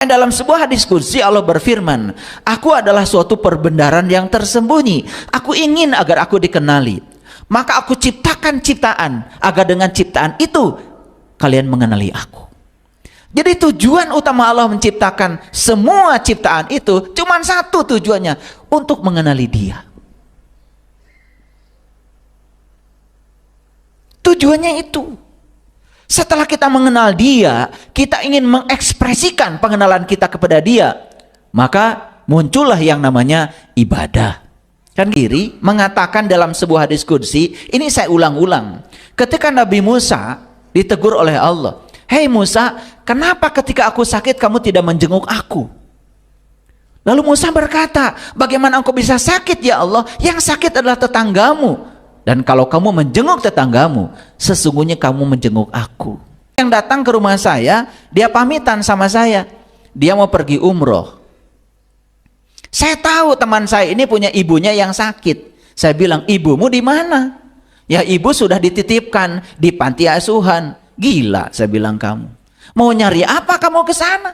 Dalam sebuah hadis qudsi Allah berfirman, aku adalah suatu perbendaharaan yang tersembunyi. Aku ingin agar aku dikenali. Maka aku ciptakan ciptaan agar dengan ciptaan itu kalian mengenali aku. Jadi tujuan utama Allah menciptakan semua ciptaan itu cuma satu tujuannya, untuk mengenali Dia. Tujuannya itu. Setelah kita mengenal Dia, kita ingin mengekspresikan pengenalan kita kepada Dia, maka muncullah yang namanya ibadah. Kan kiri mengatakan dalam sebuah hadis qudsi, ini saya ulang-ulang. Ketika Nabi Musa ditegur oleh Allah, "Hei Musa, kenapa ketika aku sakit kamu tidak menjenguk aku?" Lalu Musa berkata, "Bagaimana engkau bisa sakit ya Allah? Yang sakit adalah tetanggamu. Dan kalau kamu menjenguk tetanggamu, sesungguhnya kamu menjenguk aku." Yang datang ke rumah saya, dia pamitan sama saya. Dia mau pergi umroh. Saya tahu teman saya ini punya ibunya yang sakit. Saya bilang, "Ibumu di mana?" "Ya ibu sudah dititipkan di panti asuhan." "Gila," saya bilang, "kamu mau nyari apa kamu ke sana?"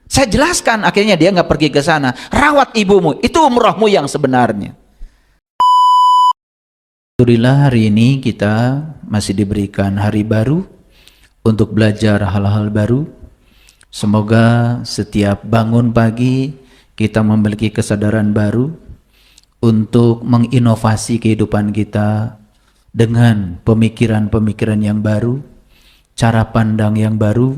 Saya jelaskan, akhirnya dia nggak pergi ke sana. "Rawat ibumu, itu umrohmu yang sebenarnya." Alhamdulillah hari ini kita masih diberikan hari baru untuk belajar hal-hal baru. Semoga setiap bangun pagi kita memiliki kesadaran baru untuk menginovasi kehidupan kita dengan pemikiran-pemikiran yang baru, cara pandang yang baru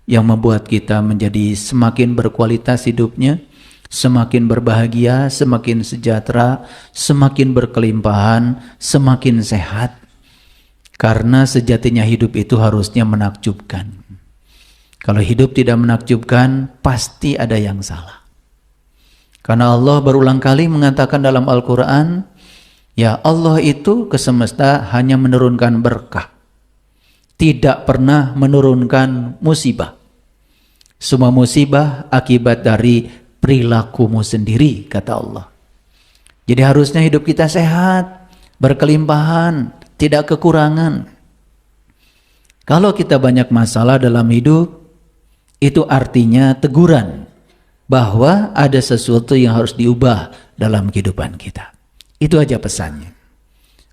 yang membuat kita menjadi semakin berkualitas hidupnya, semakin berbahagia, semakin sejahtera, semakin berkelimpahan, semakin sehat. Karena sejatinya hidup itu harusnya menakjubkan. Kalau hidup tidak menakjubkan, pasti ada yang salah. Karena Allah berulang kali mengatakan dalam Al-Quran, ya Allah itu ke semesta hanya menurunkan berkah, tidak pernah menurunkan musibah. Semua musibah akibat dari perilakumu sendiri, kata Allah. Jadi harusnya hidup kita sehat, berkelimpahan, tidak kekurangan. Kalau kita banyak masalah dalam hidup, itu artinya teguran bahwa ada sesuatu yang harus diubah dalam kehidupan kita. Itu aja pesannya.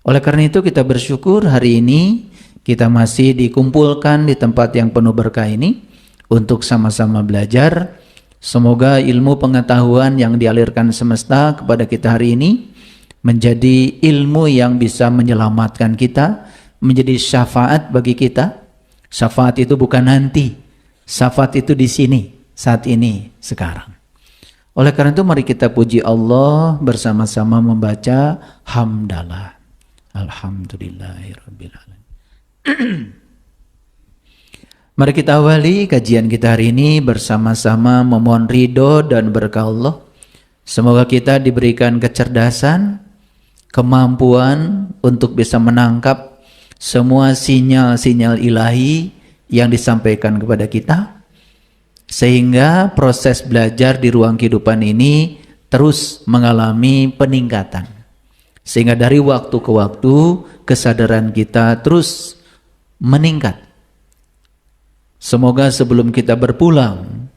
Oleh karena itu kita bersyukur hari ini kita masih dikumpulkan di tempat yang penuh berkah ini untuk sama-sama belajar. Semoga ilmu pengetahuan yang dialirkan semesta kepada kita hari ini menjadi ilmu yang bisa menyelamatkan kita, menjadi syafaat bagi kita. Syafaat itu bukan nanti, syafaat itu di sini, saat ini, sekarang. Oleh karena itu mari kita puji Allah bersama-sama membaca hamdalah. Alhamdulillahirabbil alamin. Mari kita awali kajian kita hari ini bersama-sama memohon ridho dan berkah Allah. Semoga kita diberikan kecerdasan, kemampuan untuk bisa menangkap semua sinyal-sinyal ilahi yang disampaikan kepada kita, sehingga proses belajar di ruang kehidupan ini terus mengalami peningkatan. Sehingga dari waktu ke waktu kesadaran kita terus meningkat. Semoga sebelum kita berpulang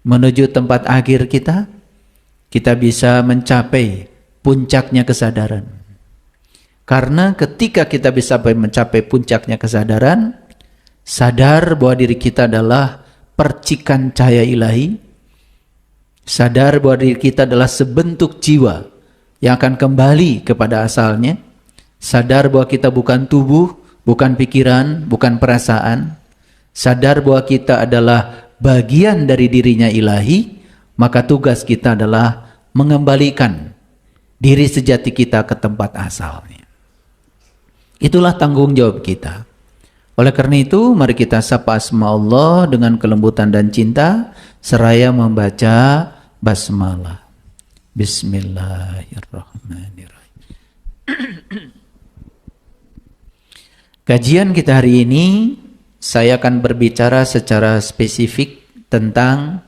menuju tempat akhir kita, kita bisa mencapai puncaknya kesadaran. Karena ketika kita bisa mencapai puncaknya kesadaran, sadar bahwa diri kita adalah percikan cahaya ilahi, sadar bahwa diri kita adalah sebentuk jiwa yang akan kembali kepada asalnya, sadar bahwa kita bukan tubuh, bukan pikiran, bukan perasaan, sadar bahwa kita adalah bagian dari dirinya ilahi, maka tugas kita adalah mengembalikan diri sejati kita ke tempat asalnya. Itulah tanggung jawab kita. Oleh karena itu, mari kita sapa asma Allah dengan kelembutan dan cinta, seraya membaca basmalah. Bismillahirrahmanirrahim. Kajian kita hari ini, saya akan berbicara secara spesifik tentang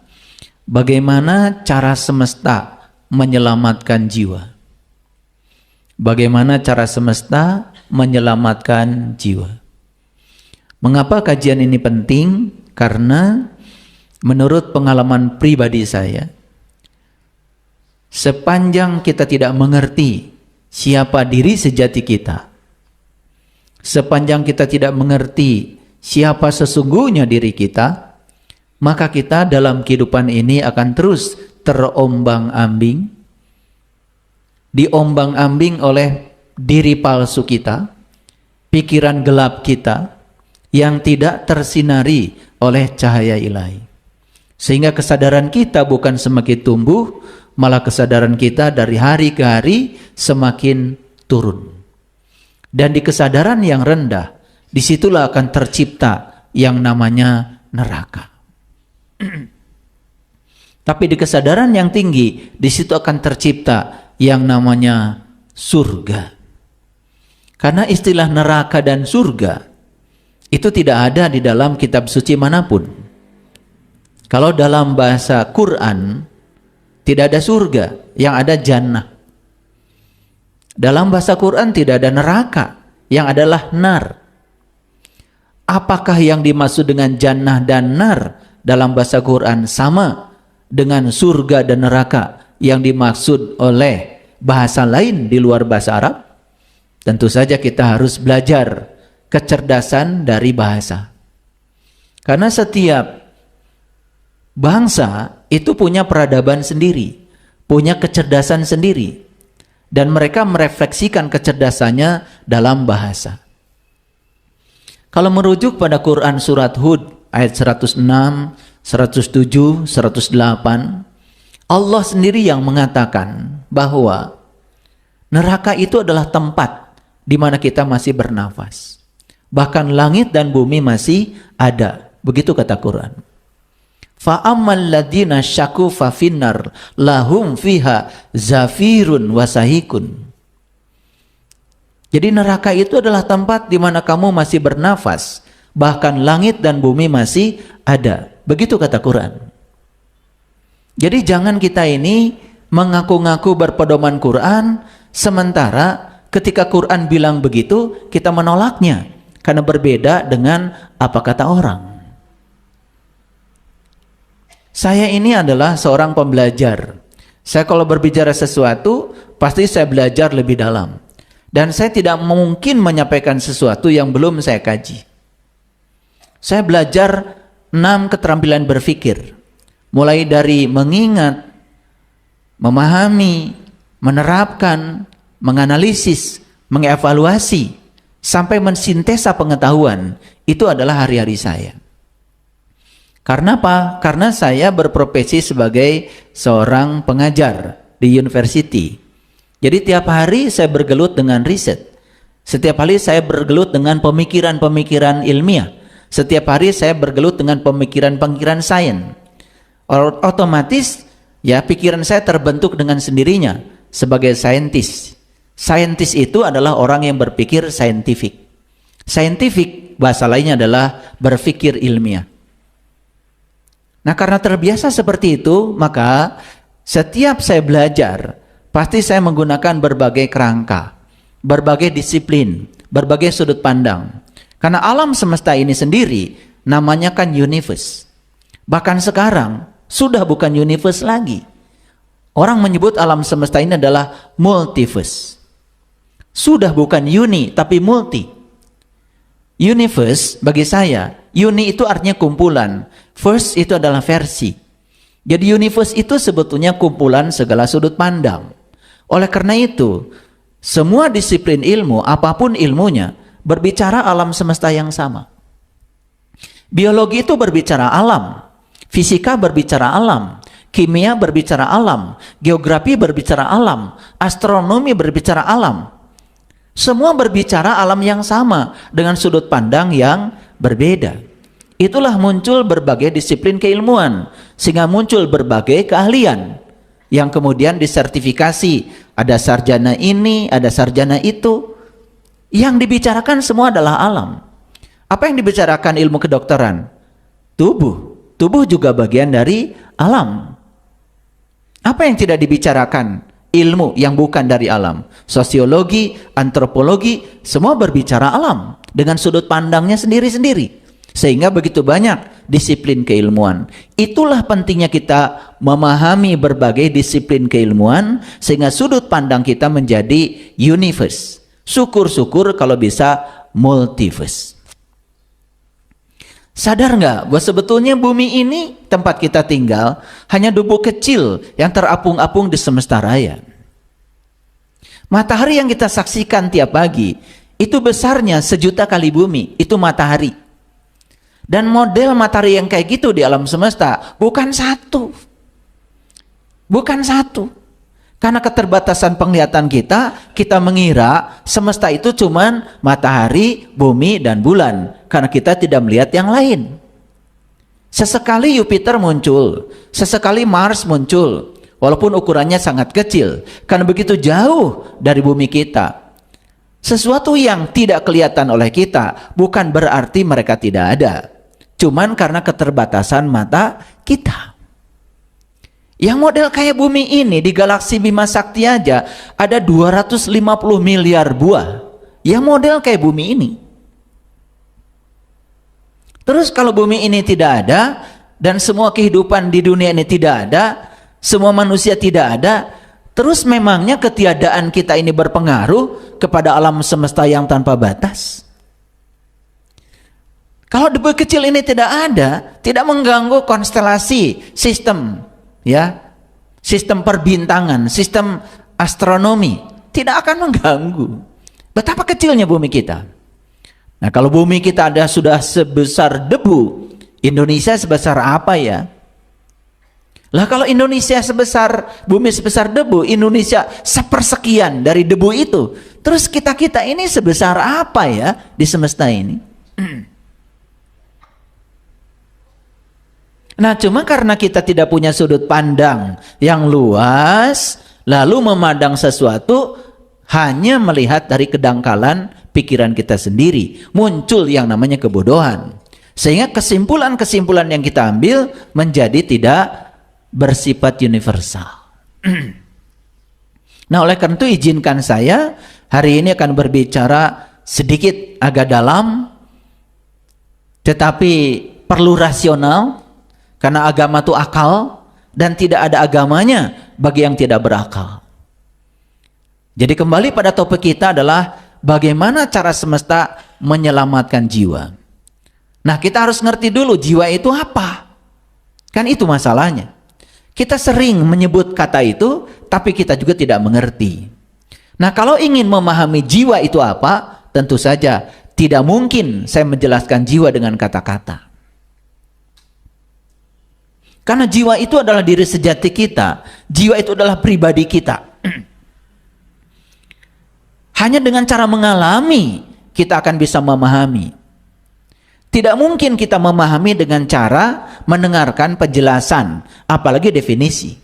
bagaimana cara semesta menyelamatkan jiwa. Bagaimana cara semesta menyelamatkan jiwa. Mengapa kajian ini penting? Karena menurut pengalaman pribadi saya, sepanjang kita tidak mengerti siapa diri sejati kita, sepanjang kita tidak mengerti siapa sesungguhnya diri kita, maka kita dalam kehidupan ini akan terus terombang-ambing, diombang-ambing oleh diri palsu kita, pikiran gelap kita yang tidak tersinari oleh cahaya ilahi. Sehingga kesadaran kita bukan semakin tumbuh, malah kesadaran kita dari hari ke hari semakin turun. Dan di kesadaran yang rendah, disitulah akan tercipta yang namanya neraka. Tapi di kesadaran yang tinggi, di situ akan tercipta yang namanya surga. Karena istilah neraka dan surga itu tidak ada di dalam kitab suci manapun. Kalau dalam bahasa Quran tidak ada surga, yang ada jannah. Dalam bahasa Quran tidak ada neraka, yang adalah nar. Apakah yang dimaksud dengan jannah dan nar dalam bahasa Quran sama dengan surga dan neraka yang dimaksud oleh bahasa lain di luar bahasa Arab? Tentu saja kita harus belajar kecerdasan dari bahasa. Karena setiap bangsa itu punya peradaban sendiri, punya kecerdasan sendiri, dan mereka merefleksikan kecerdasannya dalam bahasa. Kalau merujuk pada Quran surat Hud ayat 106, 107, 108, Allah sendiri yang mengatakan bahwa neraka itu adalah tempat di mana kita masih bernafas. Bahkan langit dan bumi masih ada. Begitu kata Quran. Fa'ammal ladina syaku fafinnar lahum fiha zafirun wasahikun. Jadi neraka itu adalah tempat di mana kamu masih bernafas. Bahkan langit dan bumi masih ada. Begitu kata Quran. Jadi jangan kita ini mengaku-ngaku berpedoman Quran, sementara ketika Quran bilang begitu, kita menolaknya. Karena berbeda dengan apa kata orang. Saya ini adalah seorang pembelajar. Saya kalau berbicara sesuatu, pasti saya belajar lebih dalam. Dan saya tidak mungkin menyampaikan sesuatu yang belum saya kaji. Saya belajar 6 keterampilan berpikir. Mulai dari mengingat, memahami, menerapkan, menganalisis, mengevaluasi, sampai mensintesa pengetahuan. Itu adalah hari-hari saya. Karena apa? Karena saya berprofesi sebagai seorang pengajar di university. Jadi tiap hari saya bergelut dengan riset. Setiap hari saya bergelut dengan pemikiran-pemikiran ilmiah. Setiap hari saya bergelut dengan pemikiran-pemikiran sains. Otomatis ya pikiran saya terbentuk dengan sendirinya sebagai saintis. Saintis itu adalah orang yang berpikir saintifik. Saintifik bahasa lainnya adalah berpikir ilmiah. Nah, karena terbiasa seperti itu, maka setiap saya belajar, pasti saya menggunakan berbagai kerangka, berbagai disiplin, berbagai sudut pandang. Karena alam semesta ini sendiri namanya kan universe. Bahkan sekarang sudah bukan universe lagi. Orang menyebut alam semesta ini adalah multiverse. Sudah bukan uni, tapi multi. Universe bagi saya, uni itu artinya kumpulan. First itu adalah versi. Jadi universe itu sebetulnya kumpulan segala sudut pandang. Oleh karena itu, semua disiplin ilmu, apapun ilmunya, berbicara alam semesta yang sama. Biologi itu berbicara alam, fisika berbicara alam, kimia berbicara alam, geografi berbicara alam, astronomi berbicara alam. Semua berbicara alam yang sama dengan sudut pandang yang berbeda. Itulah muncul berbagai disiplin keilmuan, sehingga muncul berbagai keahlian yang kemudian disertifikasi. Ada sarjana ini, ada sarjana itu. Yang dibicarakan semua adalah alam. Apa yang dibicarakan ilmu kedokteran? Tubuh. Tubuh juga bagian dari alam. Apa yang tidak dibicarakan? Ilmu yang bukan dari alam. Sosiologi, antropologi, semua berbicara alam dengan sudut pandangnya sendiri-sendiri. Sehingga begitu banyak disiplin keilmuan. Itulah pentingnya kita memahami berbagai disiplin keilmuan sehingga sudut pandang kita menjadi universe. Syukur-syukur kalau bisa multiverse. Sadar nggak bahwa sebetulnya bumi ini tempat kita tinggal hanya debu kecil yang terapung-apung di semesta raya. Matahari yang kita saksikan tiap pagi itu besarnya 1.000.000 kali bumi, itu matahari. Dan model matahari yang kayak gitu di alam semesta bukan satu. Bukan satu. Karena keterbatasan penglihatan kita mengira semesta itu cuman matahari, bumi, dan bulan. Karena kita tidak melihat yang lain. Sesekali Jupiter muncul, sesekali Mars muncul. Walaupun ukurannya sangat kecil. Karena begitu jauh dari bumi kita. Sesuatu yang tidak kelihatan oleh kita bukan berarti mereka tidak ada. Cuman karena keterbatasan mata kita. Yang model kayak bumi ini di galaksi Bima Sakti aja ada 250 miliar buah. Yang model kayak bumi ini. Terus kalau bumi ini tidak ada dan semua kehidupan di dunia ini tidak ada, semua manusia tidak ada, terus memangnya ketiadaan kita ini berpengaruh kepada alam semesta yang tanpa batas? Kalau debu kecil ini tidak ada, tidak mengganggu konstelasi sistem, ya, sistem perbintangan, sistem astronomi, tidak akan mengganggu. Betapa kecilnya bumi kita. Nah, kalau bumi kita ada sudah sebesar debu, Indonesia sebesar apa ya? Lah kalau Indonesia sebesar bumi sebesar debu, Indonesia sepersekian dari debu itu, terus kita ini sebesar apa ya di semesta ini? Nah, cuma karena kita tidak punya sudut pandang yang luas, lalu memandang sesuatu hanya melihat dari kedangkalan pikiran kita sendiri, muncul yang namanya kebodohan. Sehingga kesimpulan-kesimpulan yang kita ambil menjadi tidak bersifat universal. Nah, oleh karena itu izinkan saya hari ini akan berbicara sedikit agak dalam, tetapi perlu rasional, karena agama itu akal dan tidak ada agamanya bagi yang tidak berakal. Jadi kembali pada topik kita adalah bagaimana cara semesta menyelamatkan jiwa. Nah, kita harus ngerti dulu jiwa itu apa. Kan itu masalahnya. Kita sering menyebut kata itu, tapi kita juga tidak mengerti. Nah, kalau ingin memahami jiwa itu apa, tentu saja tidak mungkin saya menjelaskan jiwa dengan kata-kata. Karena jiwa itu adalah diri sejati kita. Jiwa itu adalah pribadi kita. Hanya dengan cara mengalami, kita akan bisa memahami. Tidak mungkin kita memahami dengan cara mendengarkan penjelasan, apalagi definisi.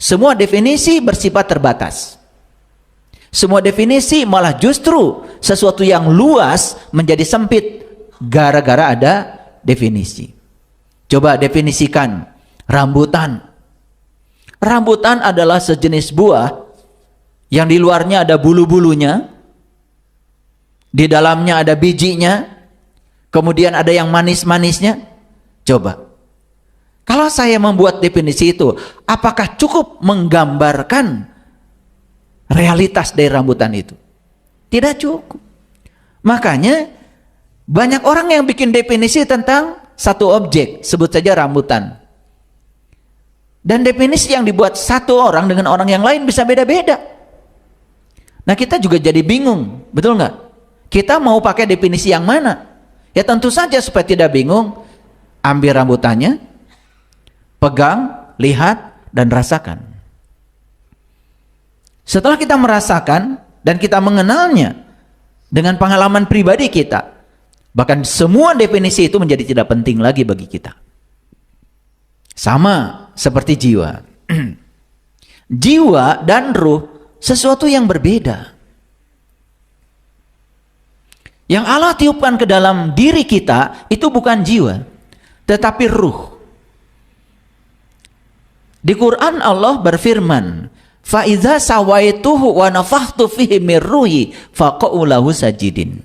Semua definisi bersifat terbatas. Semua definisi malah justru sesuatu yang luas menjadi sempit gara-gara ada definisi. Coba definisikan rambutan. Rambutan adalah sejenis buah yang di luarnya ada bulu-bulunya, di dalamnya ada bijinya, kemudian ada yang manis-manisnya. Coba, kalau saya membuat definisi itu, apakah cukup menggambarkan realitas dari rambutan itu? Tidak cukup. Makanya banyak orang yang bikin definisi tentang satu objek, sebut saja rambutan. Dan definisi yang dibuat satu orang dengan orang yang lain bisa beda-beda. Nah, kita juga jadi bingung, betul nggak? Kita mau pakai definisi yang mana? Ya tentu saja supaya tidak bingung, ambil rambutannya, pegang, lihat, dan rasakan. Setelah kita merasakan dan kita mengenalnya dengan pengalaman pribadi kita, bahkan semua definisi itu menjadi tidak penting lagi bagi kita. Sama seperti jiwa. Jiwa dan ruh sesuatu yang berbeda. Yang Allah tiupkan ke dalam diri kita itu bukan jiwa, tetapi ruh. Di Quran Allah berfirman, "Fa idza sawaituhu wa nafakhtu fihi min ruhi faqa'u lahu sajidin."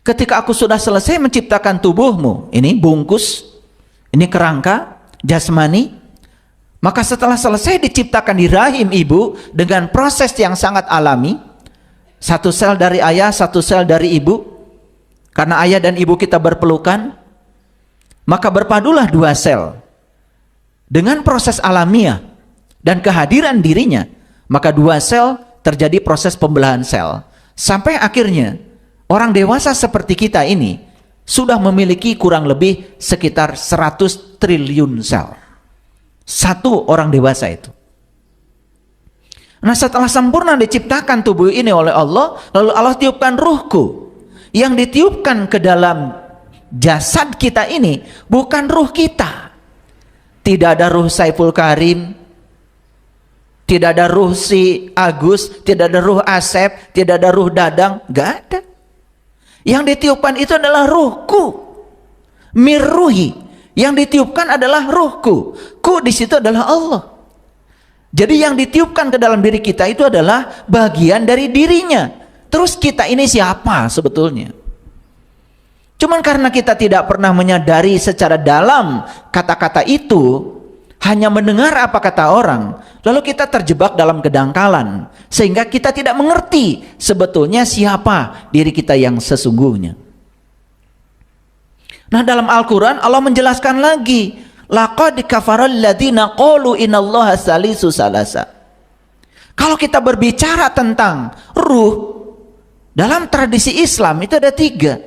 ketika aku sudah selesai menciptakan tubuhmu, ini bungkus, ini kerangka jasmani, maka setelah selesai diciptakan di rahim ibu dengan proses yang sangat alami, satu sel dari ayah, satu sel dari ibu, karena ayah dan ibu kita berpelukan, maka berpadulah dua sel dengan proses alamiah dan kehadiran dirinya, maka dua sel terjadi proses pembelahan sel, sampai akhirnya orang dewasa seperti kita ini sudah memiliki kurang lebih sekitar 100 triliun sel. Satu orang dewasa itu. Nah, setelah sempurna diciptakan tubuh ini oleh Allah, lalu Allah tiupkan ruhku. Yang ditiupkan ke dalam jasad kita ini bukan ruh kita. Tidak ada ruh Saiful Karim, tidak ada ruh si Agus, tidak ada ruh Asep, tidak ada ruh Dadang, gak ada. Yang ditiupkan itu adalah ruhku. Mirruhi. Yang ditiupkan adalah ruhku. Ku di situ adalah Allah. Jadi yang ditiupkan ke dalam diri kita itu adalah bagian dari dirinya. Terus kita ini siapa sebetulnya? Cuman karena kita tidak pernah menyadari secara dalam kata-kata itu, hanya mendengar apa kata orang, lalu kita terjebak dalam kedangkalan, sehingga kita tidak mengerti sebetulnya siapa diri kita yang sesungguhnya. Nah, dalam Al-Quran Allah menjelaskan lagi, laqad kafaral ladzina qalu innallaha salisu salasa. Kalau kita berbicara tentang ruh, dalam tradisi Islam itu ada tiga.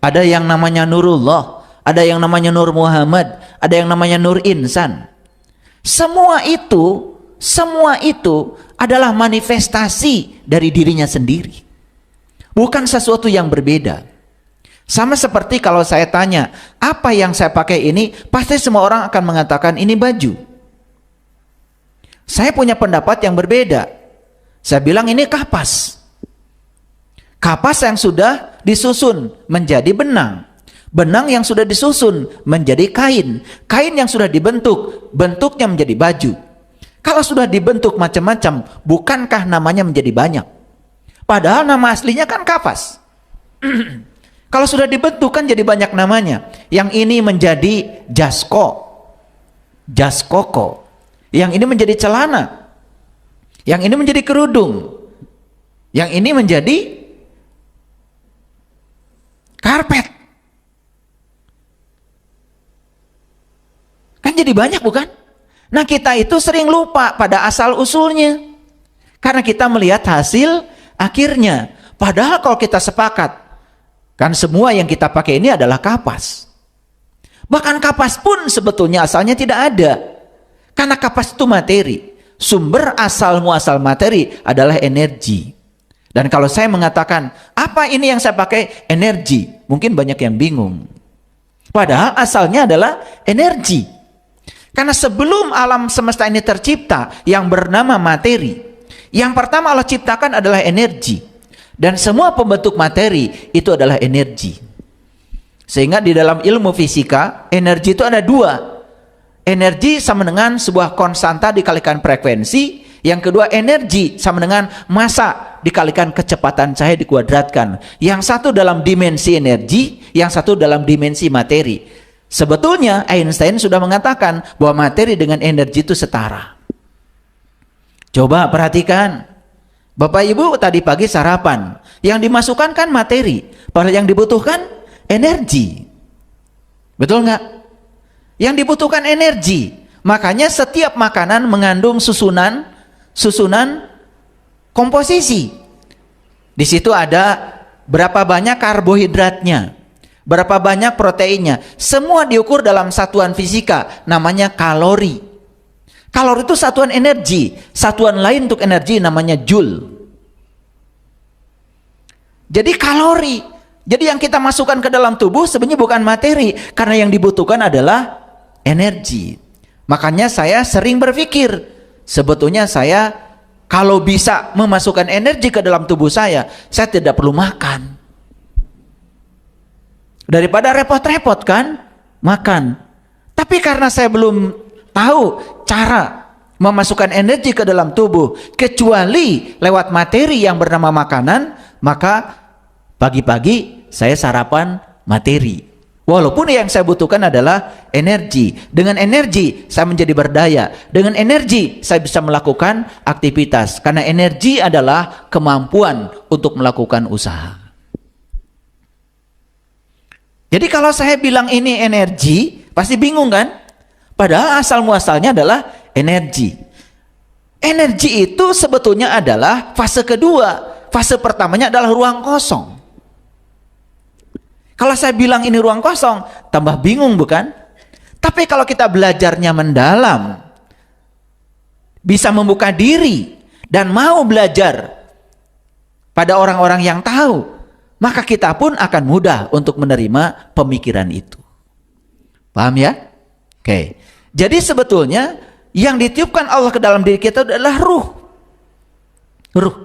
Ada yang namanya Nurullah, ada yang namanya Nur Muhammad, ada yang namanya Nur Insan. Semua itu adalah manifestasi dari dirinya sendiri. Bukan sesuatu yang berbeda. Sama seperti kalau saya tanya, apa yang saya pakai ini, pasti semua orang akan mengatakan ini baju. Saya punya pendapat yang berbeda. Saya bilang ini kapas. Kapas yang sudah disusun menjadi benang. Benang yang sudah disusun menjadi kain. Kain yang sudah dibentuk, bentuknya menjadi baju. Kalau sudah dibentuk macam-macam, bukankah namanya menjadi banyak? Padahal nama aslinya kan kapas. Kalau sudah dibentuk kan jadi banyak namanya. Yang ini menjadi jaskoko. Yang ini menjadi celana. Yang ini menjadi kerudung. Yang ini menjadi karpet. Kan jadi banyak, bukan? Nah, kita itu sering lupa pada asal usulnya. Karena kita melihat hasil akhirnya. Padahal kalau kita sepakat, kan semua yang kita pakai ini adalah kapas. Bahkan kapas pun sebetulnya asalnya tidak ada. Karena kapas itu materi. Sumber asal muasal materi adalah energi. Dan kalau saya mengatakan, apa ini yang saya pakai? Energi. Mungkin banyak yang bingung. Padahal asalnya adalah energi. Karena sebelum alam semesta ini tercipta yang bernama materi, yang pertama Allah ciptakan adalah energi. Dan semua pembentuk materi itu adalah energi. Sehingga di dalam ilmu fisika, energi itu ada dua. Energi sama dengan sebuah konstanta dikalikan frekuensi. Yang kedua, energi sama dengan massa dikalikan kecepatan cahaya dikuadratkan. Yang satu dalam dimensi energi, yang satu dalam dimensi materi. Sebetulnya Einstein sudah mengatakan bahwa materi dengan energi itu setara. Coba perhatikan. Bapak Ibu tadi pagi sarapan, yang dimasukkan kan materi, padahal yang dibutuhkan energi. Betul nggak? Yang dibutuhkan energi. Makanya setiap makanan mengandung susunan komposisi. Di situ ada berapa banyak karbohidratnya, berapa banyak proteinnya. Semua diukur dalam satuan fisika, namanya kalori. Kalori itu satuan energi. Satuan lain untuk energi namanya joule. Jadi kalori. Jadi yang kita masukkan ke dalam tubuh sebenarnya bukan materi. Karena yang dibutuhkan adalah energi. Makanya saya sering berpikir, sebetulnya saya kalau bisa memasukkan energi ke dalam tubuh saya tidak perlu makan. Daripada repot-repot kan makan. Tapi karena saya belum tahu cara memasukkan energi ke dalam tubuh kecuali lewat materi yang bernama makanan, maka pagi-pagi saya sarapan materi. Walaupun yang saya butuhkan adalah energi. Dengan energi saya menjadi berdaya. Dengan energi saya bisa melakukan aktivitas. Karena energi adalah kemampuan untuk melakukan usaha. Jadi kalau saya bilang ini energi, pasti bingung kan? Padahal asal muasalnya adalah energi. Energi itu sebetulnya adalah fase kedua. Fase pertamanya adalah ruang kosong. Kalau saya bilang ini ruang kosong, tambah bingung bukan? Tapi kalau kita belajarnya mendalam, bisa membuka diri, dan mau belajar pada orang-orang yang tahu, maka kita pun akan mudah untuk menerima pemikiran itu. Paham ya? Oke. Jadi sebetulnya yang ditiupkan Allah ke dalam diri kita adalah ruh. Ruh.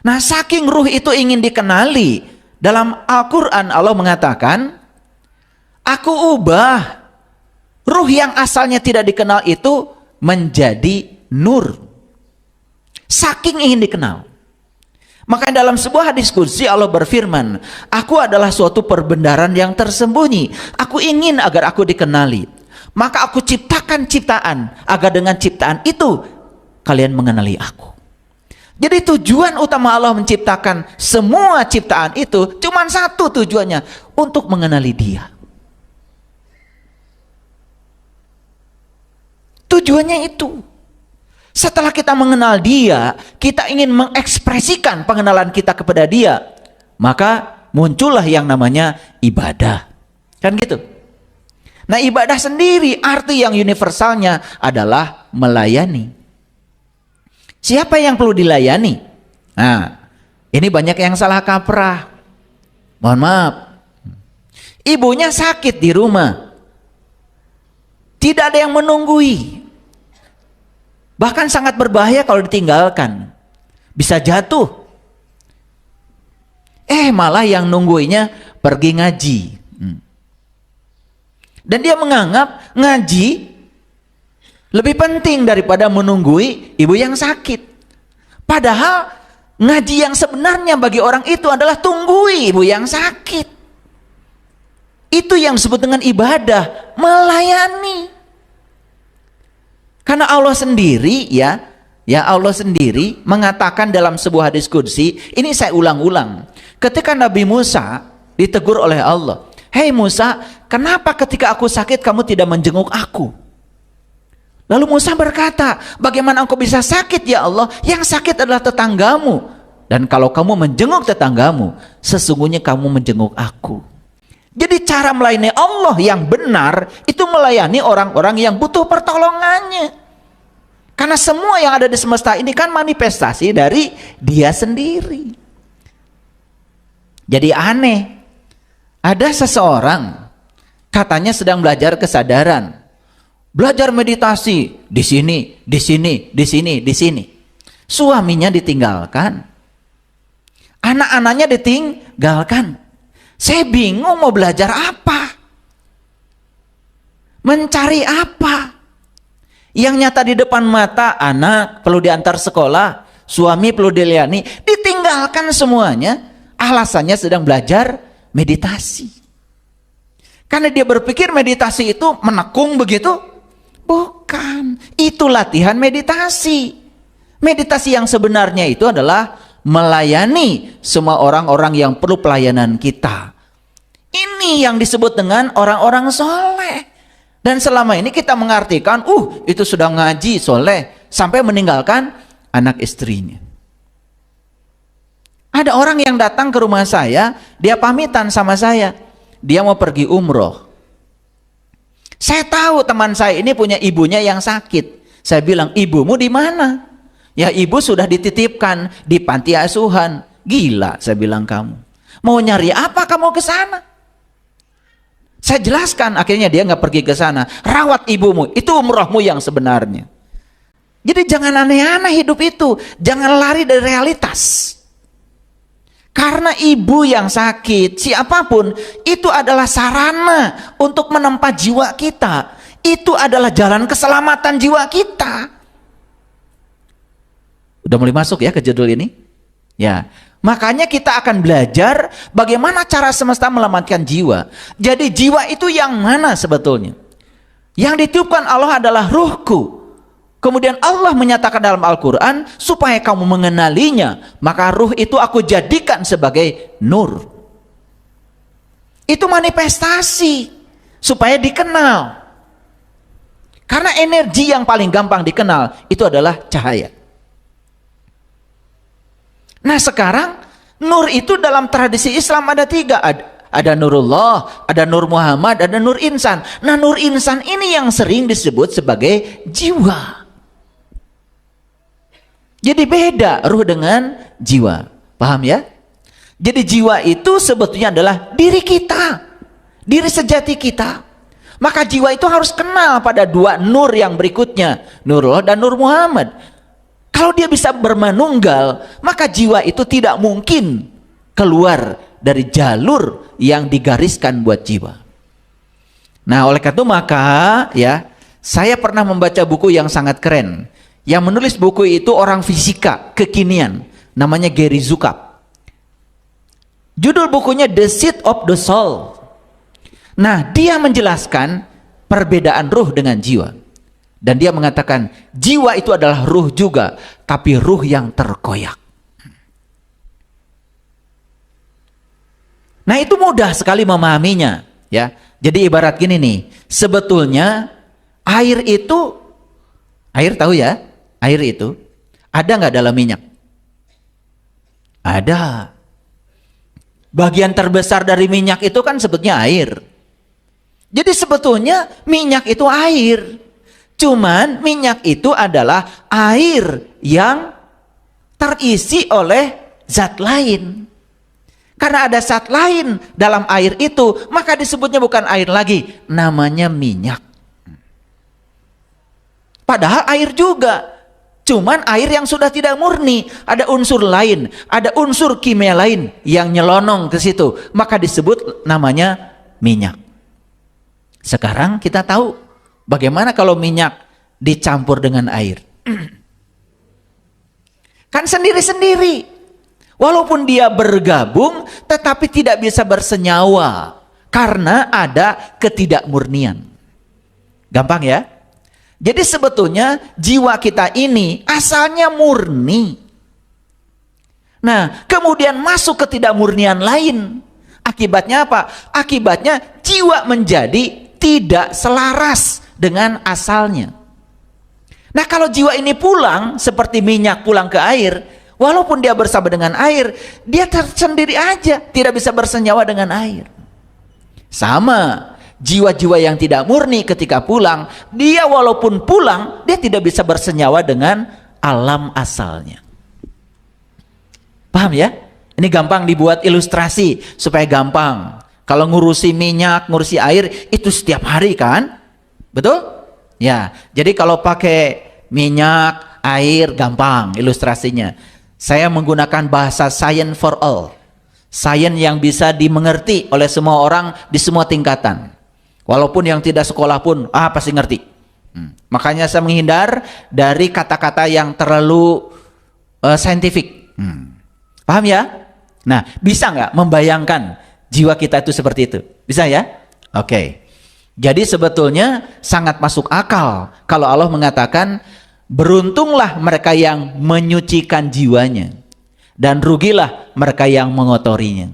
Nah, saking ruh itu ingin dikenali, dalam Al-Quran Allah mengatakan, aku ubah ruh yang asalnya tidak dikenal itu menjadi nur. Saking ingin dikenal. Maka dalam sebuah hadis qudsi Allah berfirman, aku adalah suatu perbendaharaan yang tersembunyi. Aku ingin agar aku dikenali. Maka aku ciptakan ciptaan, agar dengan ciptaan itu kalian mengenali aku. Jadi tujuan utama Allah menciptakan semua ciptaan itu cuma satu tujuannya, untuk mengenali Dia. Tujuannya itu. Setelah kita mengenal Dia, kita ingin mengekspresikan pengenalan kita kepada Dia, maka muncullah yang namanya ibadah. Kan gitu. Nah, ibadah sendiri arti yang universalnya adalah melayani. Siapa yang perlu dilayani? Nah, ini banyak yang salah kaprah. Mohon maaf. Ibunya sakit di rumah. Tidak ada yang menunggui. Bahkan sangat berbahaya kalau ditinggalkan. Bisa jatuh. Malah yang nungguinya pergi ngaji. Dan dia menganggap ngaji lebih penting daripada menunggui ibu yang sakit. Padahal ngaji yang sebenarnya bagi orang itu adalah tunggui ibu yang sakit. Itu yang disebut dengan ibadah, melayani. Karena Allah sendiri ya Allah sendiri mengatakan dalam sebuah hadis qudsi, ini saya ulang-ulang. Ketika Nabi Musa ditegur oleh Allah, "Hei Musa, kenapa ketika aku sakit kamu tidak menjenguk aku?" Lalu Musa berkata, bagaimana engkau bisa sakit ya Allah? Yang sakit adalah tetanggamu. Dan kalau kamu menjenguk tetanggamu, sesungguhnya kamu menjenguk aku. Jadi cara melayani Allah yang benar, itu melayani orang-orang yang butuh pertolongannya. Karena semua yang ada di semesta ini kan manifestasi dari Dia sendiri. Jadi aneh. Ada seseorang, katanya sedang belajar kesadaran. Belajar meditasi di sini, di sini, di sini, di sini. Suaminya ditinggalkan. Anak-anaknya ditinggalkan. Saya bingung mau belajar apa? Mencari apa? Yang nyata di depan mata, anak perlu diantar sekolah, suami perlu dilayani, ditinggalkan semuanya. Alasannya sedang belajar meditasi. Karena dia berpikir meditasi itu menekung begitu. Bukan, itu latihan meditasi. Meditasi yang sebenarnya itu adalah melayani semua orang-orang yang perlu pelayanan kita. Ini yang disebut dengan orang-orang soleh. Dan selama ini kita mengartikan, itu sudah ngaji soleh, sampai meninggalkan anak istrinya. Ada orang yang datang ke rumah saya, dia pamitan sama saya, dia mau pergi umroh. Saya tahu teman saya ini punya ibunya yang sakit. Saya bilang, ibumu di mana? Ya, ibu sudah dititipkan di panti asuhan. Gila, saya bilang kamu. Mau nyari apa kamu ke sana? Saya jelaskan, akhirnya dia nggak pergi ke sana. Rawat ibumu, itu umrohmu yang sebenarnya. Jadi jangan aneh-aneh hidup itu. Jangan lari dari realitas. Karena ibu yang sakit, siapapun, itu adalah sarana untuk menempa jiwa kita. Itu adalah jalan keselamatan jiwa kita. Udah mulai masuk ya ke judul ini? Ya, Makanya kita akan belajar bagaimana cara semesta menyelamatkan jiwa. Jadi jiwa itu yang mana sebetulnya? Yang ditiupkan Allah adalah ruhku. Kemudian Allah menyatakan dalam Al-Quran, supaya kamu mengenalinya, maka ruh itu aku jadikan sebagai nur. Itu manifestasi, supaya dikenal. Karena energi yang paling gampang dikenal, itu adalah cahaya. Nah sekarang, nur itu dalam tradisi Islam ada 3. Ada Nurullah, ada Nur Muhammad, ada Nur Insan. Nah Nur Insan ini yang sering disebut sebagai jiwa. Jadi beda ruh dengan jiwa. Paham ya? Jadi jiwa itu sebetulnya adalah diri kita. Diri sejati kita. Maka jiwa itu harus kenal pada 2 nur yang berikutnya. Nurullah dan Nur Muhammad. Kalau dia bisa bermanunggal, maka jiwa itu tidak mungkin keluar dari jalur yang digariskan buat jiwa. Nah, oleh karena itu maka ya, saya pernah membaca buku yang sangat keren. Yang menulis buku itu orang fisika kekinian, namanya Gary Zukav. Judul bukunya The Seat of the Soul. Nah, dia menjelaskan perbedaan ruh dengan jiwa. Dan dia mengatakan, jiwa itu adalah ruh juga, tapi ruh yang terkoyak. Nah, itu mudah sekali memahaminya, ya. Jadi ibarat gini nih, sebetulnya air itu, air tahu ya? Air itu ada nggak dalam minyak? Ada. Bagian terbesar dari minyak itu kan sebetulnya air. Jadi sebetulnya minyak itu air. Cuman minyak itu adalah air yang terisi oleh zat lain. Karena ada zat lain dalam air itu, maka disebutnya bukan air lagi, namanya minyak. Padahal air juga, cuman air yang sudah tidak murni, ada unsur lain, ada unsur kimia lain yang nyelonong ke situ, maka disebut namanya minyak. Sekarang kita tahu bagaimana kalau minyak dicampur dengan air. Kan sendiri-sendiri. Walaupun dia bergabung, tetapi tidak bisa bersenyawa. Karena ada ketidakmurnian. Gampang ya? Jadi sebetulnya jiwa kita ini asalnya murni. Nah, kemudian masuk ketidakmurnian lain. Akibatnya apa? Akibatnya jiwa menjadi tidak selaras dengan asalnya. Nah, kalau jiwa ini pulang seperti minyak pulang ke air, walaupun dia bersama dengan air, dia tersendiri aja, tidak bisa bersenyawa dengan air. Sama, jiwa-jiwa yang tidak murni ketika pulang, dia walaupun pulang, dia tidak bisa bersenyawa dengan alam asalnya. Paham ya? Ini gampang dibuat ilustrasi supaya gampang. Kalau ngurusi minyak, ngurusi air, itu setiap hari kan? Betul? Ya, jadi kalau pakai minyak, air, gampang ilustrasinya. Saya menggunakan bahasa science for all. Science yang bisa dimengerti oleh semua orang di semua tingkatan. Walaupun yang tidak sekolah pun, pasti ngerti. Makanya saya menghindar dari kata-kata yang terlalu saintifik. Paham ya? Nah, bisa nggak membayangkan jiwa kita itu seperti itu? Bisa ya? Oke. Jadi sebetulnya sangat masuk akal kalau Allah mengatakan, beruntunglah mereka yang menyucikan jiwanya, dan rugilah mereka yang mengotorinya.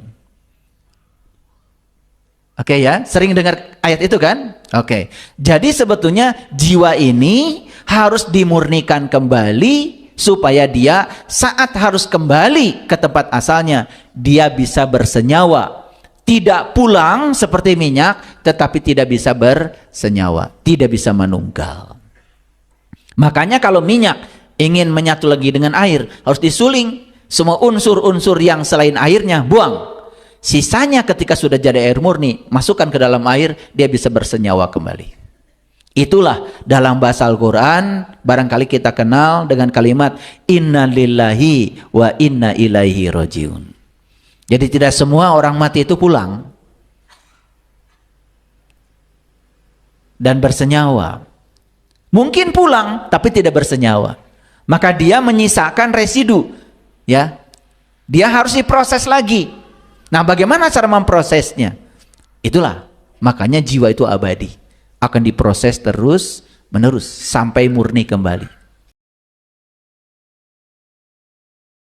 Oke ya, sering dengar ayat itu kan? Oke. Jadi sebetulnya jiwa ini harus dimurnikan kembali supaya dia saat harus kembali ke tempat asalnya, dia bisa bersenyawa. Tidak pulang seperti minyak, tetapi tidak bisa bersenyawa, tidak bisa menunggal. Makanya kalau minyak ingin menyatu lagi dengan air, harus disuling. Semua unsur-unsur yang selain airnya buang. Sisanya ketika sudah jadi air murni, masukkan ke dalam air, dia bisa bersenyawa kembali. Itulah dalam bahasa Al-Quran, barangkali kita kenal dengan kalimat inna lillahi wa inna ilaihi rojiun. Jadi tidak semua orang mati itu pulang dan bersenyawa. Mungkin pulang tapi tidak bersenyawa. Maka dia menyisakan residu, ya. Dia harus diproses lagi. Nah, bagaimana cara memprosesnya? Itulah, makanya jiwa itu abadi. Akan diproses terus menerus sampai murni kembali.